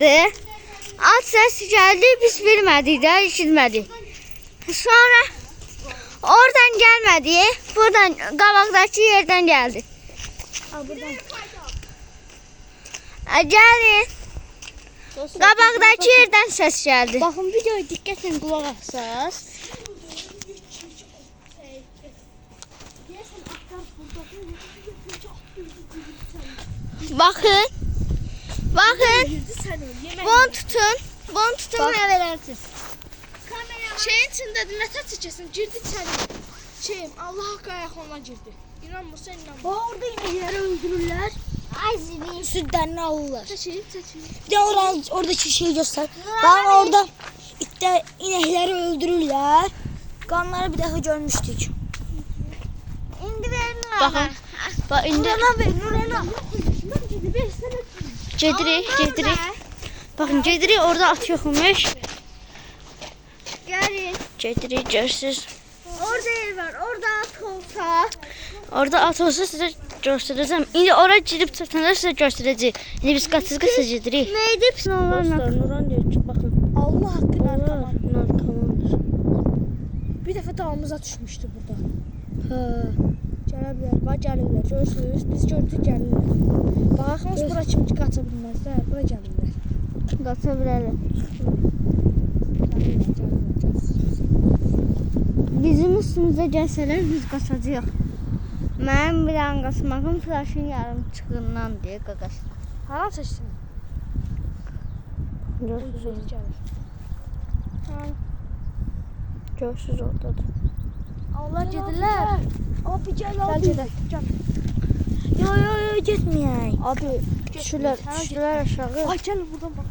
At səsi gəldi, biz bilmədik də, eşitmədik. Sonra oradan gəlmədi, buradan qabaqdakı yerdən gəldi. Gəlin. Qabaqdakı yerdən səs gəldi. Baxın, videoya diqqətlə qulaq asasınız. Bakın. Bunu tutun. Bunu tutun və verərsiniz. Şeyin içindədir, nətə çəkəsin, girdi içəri. Şeyim, Allah haqqı ayaqlarına girdi. İnanmırsan, inanmır. Orada inəkləri öldürürlər. Ay zibin. Südlərini alırlar. Çəkil. Bir de oradaki şeyi göster. Ben orada inekleri öldürürler. Kanları bir daha görmüştük. İndi verin Bakın. Bak indi. Nurena. Gedirik. Bakın gedirik, orada at yoxmuş. Gelin. Gedirik, görürsünüz. Orada yer var. Orada at olsa. Orada at olsa sizə göstərəcəm. İndi ora girib çatanda sizə göstərəcək. İndi biz qaçız gedirik. Neydi? Dostlar, Nuran deyir ki, baxın. Allah haqqı narkoman. Narkomandır. Bir dəfə dalımıza düşmüşdü burada. Ha. Gələ bilər, bax gəlirlər. Görürsünüz, biz gördük gəlirlər. Baxın, bura kimi qaça bilməzlər, bura gəlirlər. Qaça bilərlər. Bizim üstümüzə gəlsələr biz qaçacağıq. Mənim bir an qaçmağım flaşın yarım çıxığından deyə qaqaş. Hara seçsin? Görürsünüz. Gəlir. Görürsünüz oradadır. Allah gedirlər. Abi gel Gəl abi. gedək, gəl. Yo gitmeyek. Abi, düşürlər aşağı. Ay, gəl buradan bax.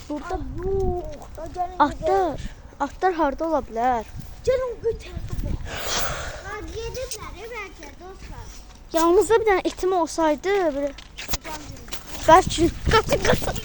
Burada Yok. Da gelin. atlar harda ola bilər? Gelin götür. Yediblər bəlkə dostlar. Yanımızda bir dənə itim olsaydı belə. Bəlkə qaçın.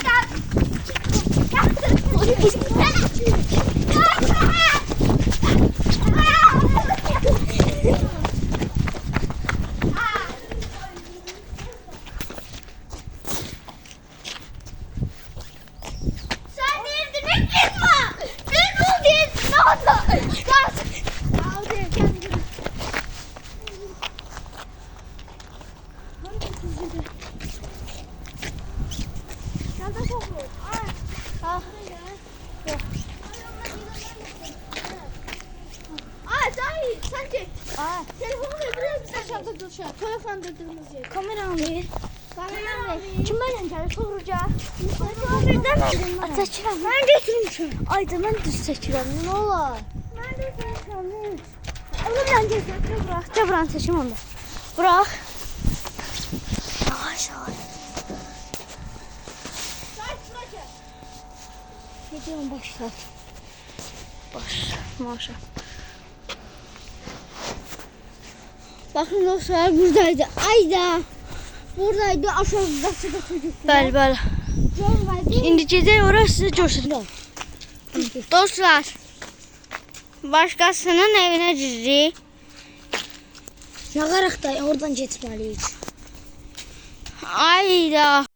Sen neydin? Ne var? Ne oldu? Ne oldu? Kaç. Sen git. Telefonu verir misin? Aşağıda dur şu an. Telefon dediğimiz yer. Kameramı ver. Kim benimle gelir? Soruca. Çəkirəm. Ben götürmüşüm. Ayda mən düz çəkirəm. Nə olar? Onu ben getirdim. Bırak. Cabran seçim onda. Bırak. Yavaş. Gidiyorum başla. Maşa. Bakın dostlar buradaydı. Ayda. Buradaydı. Aşağıda da çocuktu. Bəli. İndi gecə orası sizə göstərəcəm. Dostlar. Başqasının evinə giririk. Yağaraq da oradan getməliyik. Ayda.